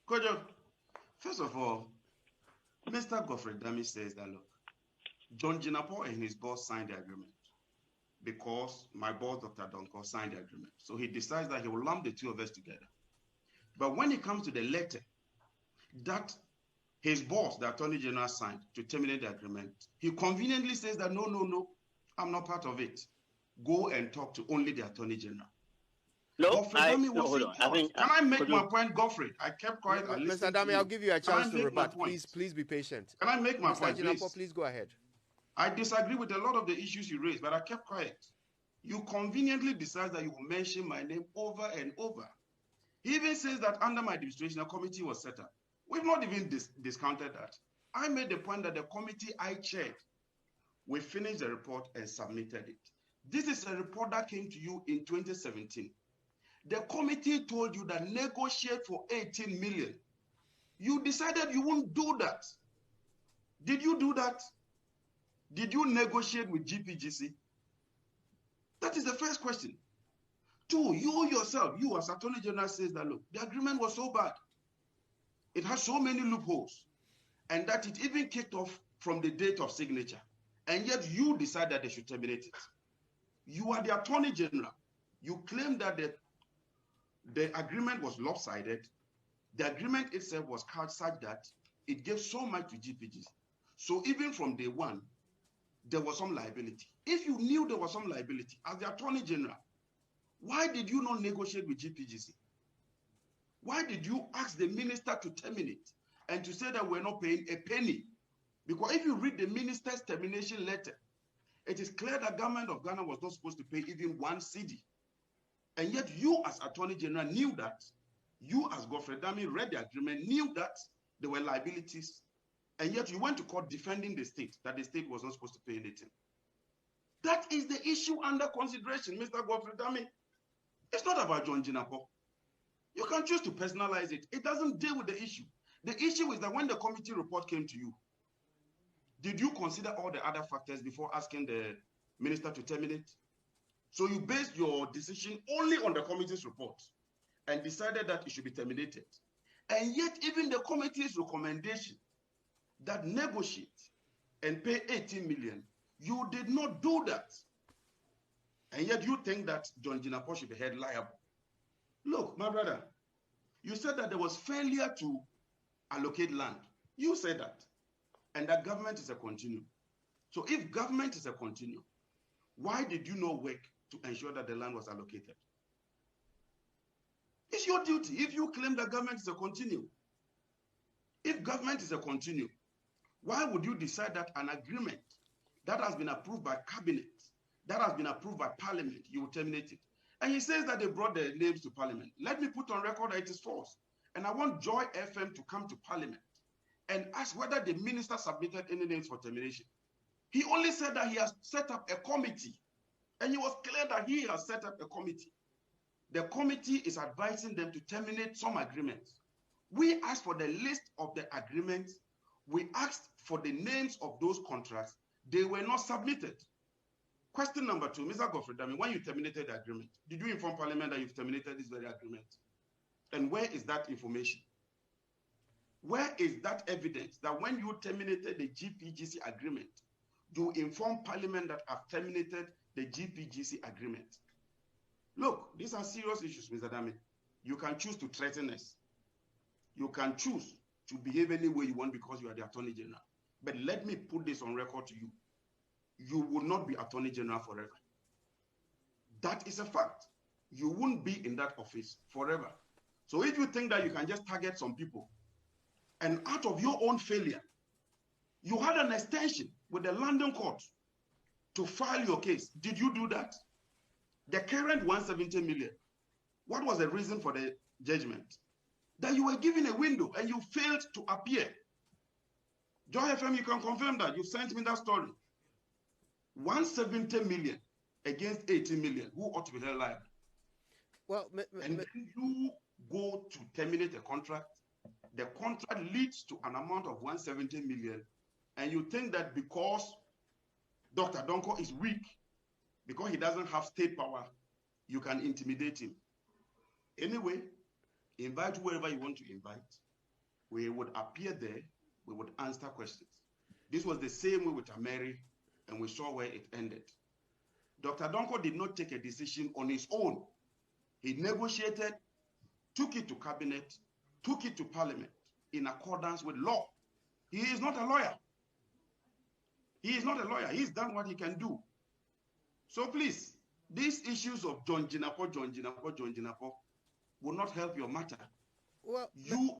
Kojo, first of all, Mr. Godfrey Dami says that, look, John Jinapor and his boss signed the agreement because my boss, Dr. Donko, signed the agreement. So he decides that he will lump the two of us together. But when it comes to the letter that his boss, the Attorney General, signed to terminate the agreement, he conveniently says that, no, I'm not part of it. Go and talk to only the Attorney General. No, Godfrey Dami was hold on. I think, can I make my point, Godfrey? I kept quiet. Mr. Dami, I'll give you a chance to rebut. Please be patient. Can I make my point, please? Please go ahead. I disagree with a lot of the issues you raised, but I kept quiet. You conveniently decide that you will mention my name over and over. He even says that under my administration, a committee was set up. We've not even discounted that. I made the point that the committee I chaired, we finished the report and submitted it. This is a report that came to you in 2017. The committee told you that negotiate for 18 million. You decided you won't do that. Did you do that? Did you negotiate with GPGC? That is the first question. Two, you yourself, you as Attorney General says that, look, the agreement was so bad. It has so many loopholes, and that it even kicked off from the date of signature. And yet you decide that they should terminate it. You are the Attorney General. You claim that the agreement was lopsided. The agreement itself was cast such that it gave so much to GPGC. So even from day one, there was some liability. If you knew there was some liability as the Attorney General, why did you not negotiate with GPGC? Why did you ask the minister to terminate and to say that we're not paying a penny? Because if you read the minister's termination letter, it is clear that government of Ghana was not supposed to pay even 1 cedi. And yet you as Attorney General knew that. You as Godfrey Dami read the agreement, knew that there were liabilities. And yet you went to court defending the state, that the state was not supposed to pay anything. That is the issue under consideration, Mr. Godfrey Dami. It's not about John Jinapor. You can choose to personalize it. It doesn't deal with the issue. The issue is that when the committee report came to you, did you consider all the other factors before asking the minister to terminate? So you based your decision only on the committee's report and decided that it should be terminated. And yet even the committee's recommendation that negotiate and pay 18 million, you did not do that. And yet you think that John Jinapor should be held liable. Look, my brother, you said that there was failure to allocate land. You said that. And that government is a continuum. So if government is a continuum, why did you not work to ensure that the land was allocated? It's your duty. If you claim that government is a continuum, if government is a continuum, why would you decide that an agreement that has been approved by cabinet, that has been approved by parliament, you will terminate it? And he says that they brought their names to parliament. Let me put on record that it is false. And I want Joy FM to come to parliament and ask whether the minister submitted any names for termination. He only said that he has set up a committee. And it was clear that he has set up a committee. The committee is advising them to terminate some agreements. We asked for the list of the agreements. We asked for the names of those contracts. They were not submitted. Question number 2, Mr. Godfrey Dami, when you terminated the agreement, did you inform Parliament that you've terminated this very agreement? And where is that information? Where is that evidence that when you terminated the GPGC agreement, you inform Parliament that I've terminated the GPGC agreement? Look, these are serious issues, Mr. Dami. You can choose to threaten us. You can choose to behave any way you want because you are the Attorney General. But let me put this on record to you. You will not be Attorney General forever. That is a fact. You won't be in that office forever. So if you think that you can just target some people, and out of your own failure, you had an extension with the London court to file your case. Did you do that? The current 170 million, what was the reason for the judgment? That you were given a window and you failed to appear. Joy FM, you can confirm that. You sent me that story. 170 million against 80 million. Who ought to be held liable? Well, and then you go to terminate a contract. The contract leads to an amount of 170 million, and you think that because Dr. Donko is weak, because he doesn't have state power, you can intimidate him. Anyway, invite whoever you want to invite. We would appear there, we would answer questions. This was the same way with Ameri, and we saw where it ended. Dr. Donkor did not take a decision on his own. He negotiated, took it to cabinet, took it to parliament in accordance with law. He is not a lawyer. He is not a lawyer. He's done what he can do. So please, these issues of John Jinapor will not help your matter. Well, you